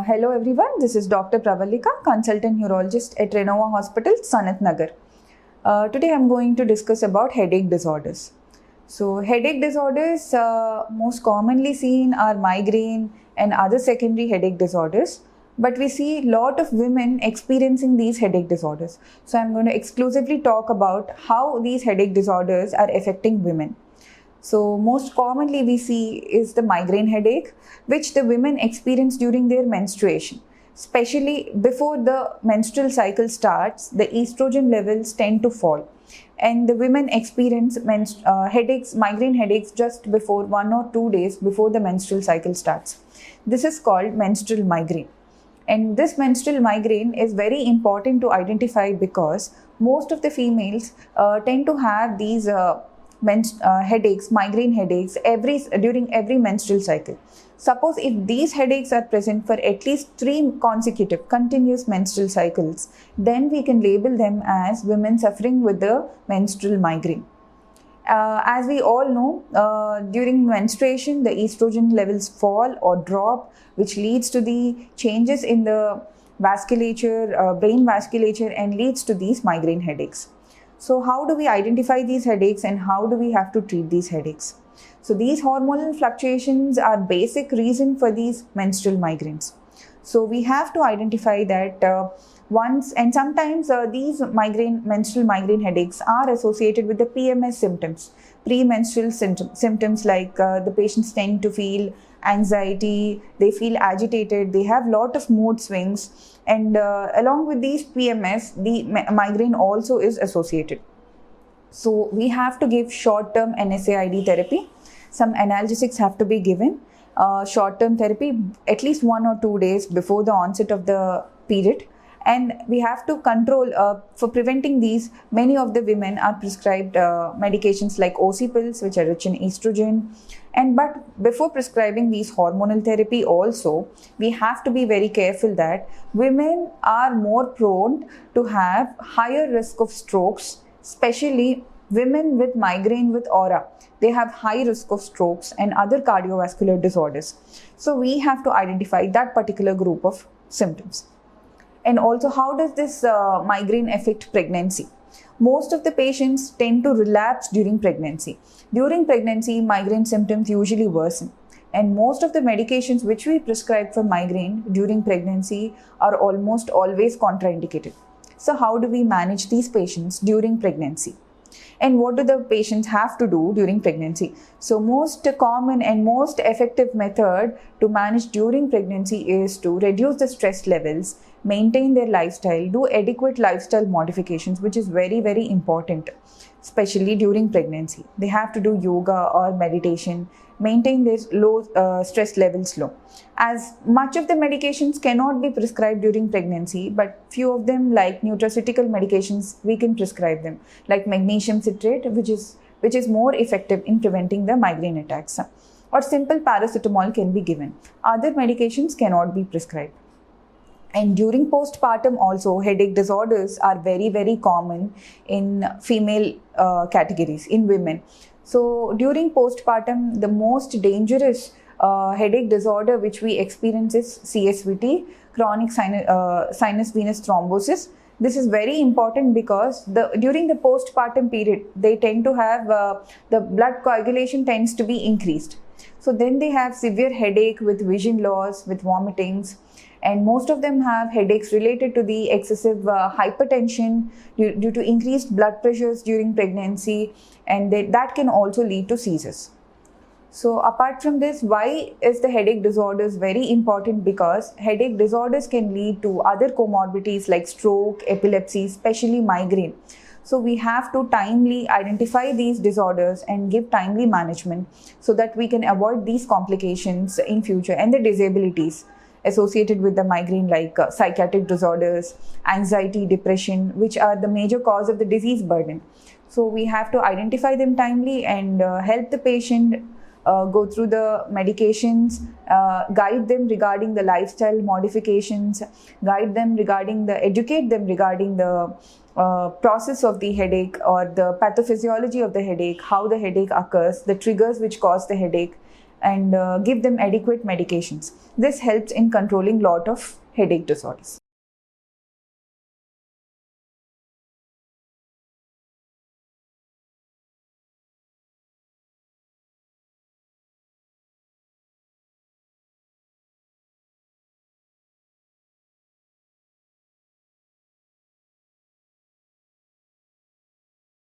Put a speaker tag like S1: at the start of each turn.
S1: Hello everyone, this is Dr. Pravalika, consultant neurologist at Renova Hospital, Sanat Nagar. Today I'm going to discuss about headache disorders. So headache disorders most commonly seen are migraine and other secondary headache disorders, but we see a lot of women experiencing these headache disorders. So I'm going to exclusively talk about how these headache disorders are affecting women. So most commonly we see is the migraine headache, which the women experience during their menstruation. Especially before the menstrual cycle starts, the estrogen levels tend to fall, and the women experience migraine headaches just before 1 or 2 days before the menstrual cycle starts. This is called menstrual migraine. And this menstrual migraine is very important to identify because most of the females tend to have these headaches, migraine headaches during every menstrual cycle. Suppose if these headaches are present for at least 3 consecutive continuous menstrual cycles, then we can label them as women suffering with the menstrual migraine. As we all know, during menstruation, the estrogen levels fall or drop, which leads to the changes in the vasculature, brain vasculature, and leads to these migraine headaches. So how do we identify these headaches and how do we have to treat these headaches? So these hormonal fluctuations are basic reason for these menstrual migraines. So we have to identify that sometimes these menstrual migraine headaches are associated with the PMS symptoms, premenstrual symptoms like the patients tend to feel anxiety, they feel agitated, they have lot of mood swings, and along with these PMS, the migraine also is associated. So we have to give short-term NSAID therapy. Some analgesics have to be given. Short-term therapy at least 1 or 2 days before the onset of the period. And we have to control, for preventing these, many of the women are prescribed medications like OC pills, which are rich in estrogen. But before prescribing these hormonal therapy also, we have to be very careful that women are more prone to have higher risk of strokes, especially women with migraine with aura. They have high risk of strokes and other cardiovascular disorders. So we have to identify that particular group of symptoms. And also, how does this migraine affect pregnancy? Most of the patients tend to relapse during pregnancy. During pregnancy, migraine symptoms usually worsen. And most of the medications which we prescribe for migraine during pregnancy are almost always contraindicated. So how do we manage these patients during pregnancy? And what do the patients have to do during pregnancy? So most common and most effective method to manage during pregnancy is to reduce the stress levels, maintain their lifestyle, do adequate lifestyle modifications, which is very, very important, especially during pregnancy. They have to do yoga or meditation, maintain their low stress levels low. As much of the medications cannot be prescribed during pregnancy, but few of them like nutraceutical medications, we can prescribe them, like magnesium citrate, which is more effective in preventing the migraine attacks. Or simple paracetamol can be given. Other medications cannot be prescribed. And during postpartum also, headache disorders are very, very common in female categories, in women. So during postpartum, the most dangerous headache disorder which we experience is CSVT, chronic sinus venous thrombosis. This is very important because during the postpartum period, they tend to have the blood coagulation tends to be increased. So then they have severe headache with vision loss, with vomitings, and most of them have headaches related to the excessive hypertension due to increased blood pressures during pregnancy, and that can also lead to seizures. So apart from this, why is the headache disorders very important? Because headache disorders can lead to other comorbidities like stroke, epilepsy, especially migraine. So we have to timely identify these disorders and give timely management so that we can avoid these complications in future and the disabilities associated with the migraine, like psychiatric disorders, anxiety, depression, which are the major cause of the disease burden. So we have to identify them timely and help the patient go through the medications, guide them regarding the lifestyle modifications, educate them regarding the process of the headache or the pathophysiology of the headache, how the headache occurs, the triggers which cause the headache, and give them adequate medications. This helps in controlling lot of headache disorders.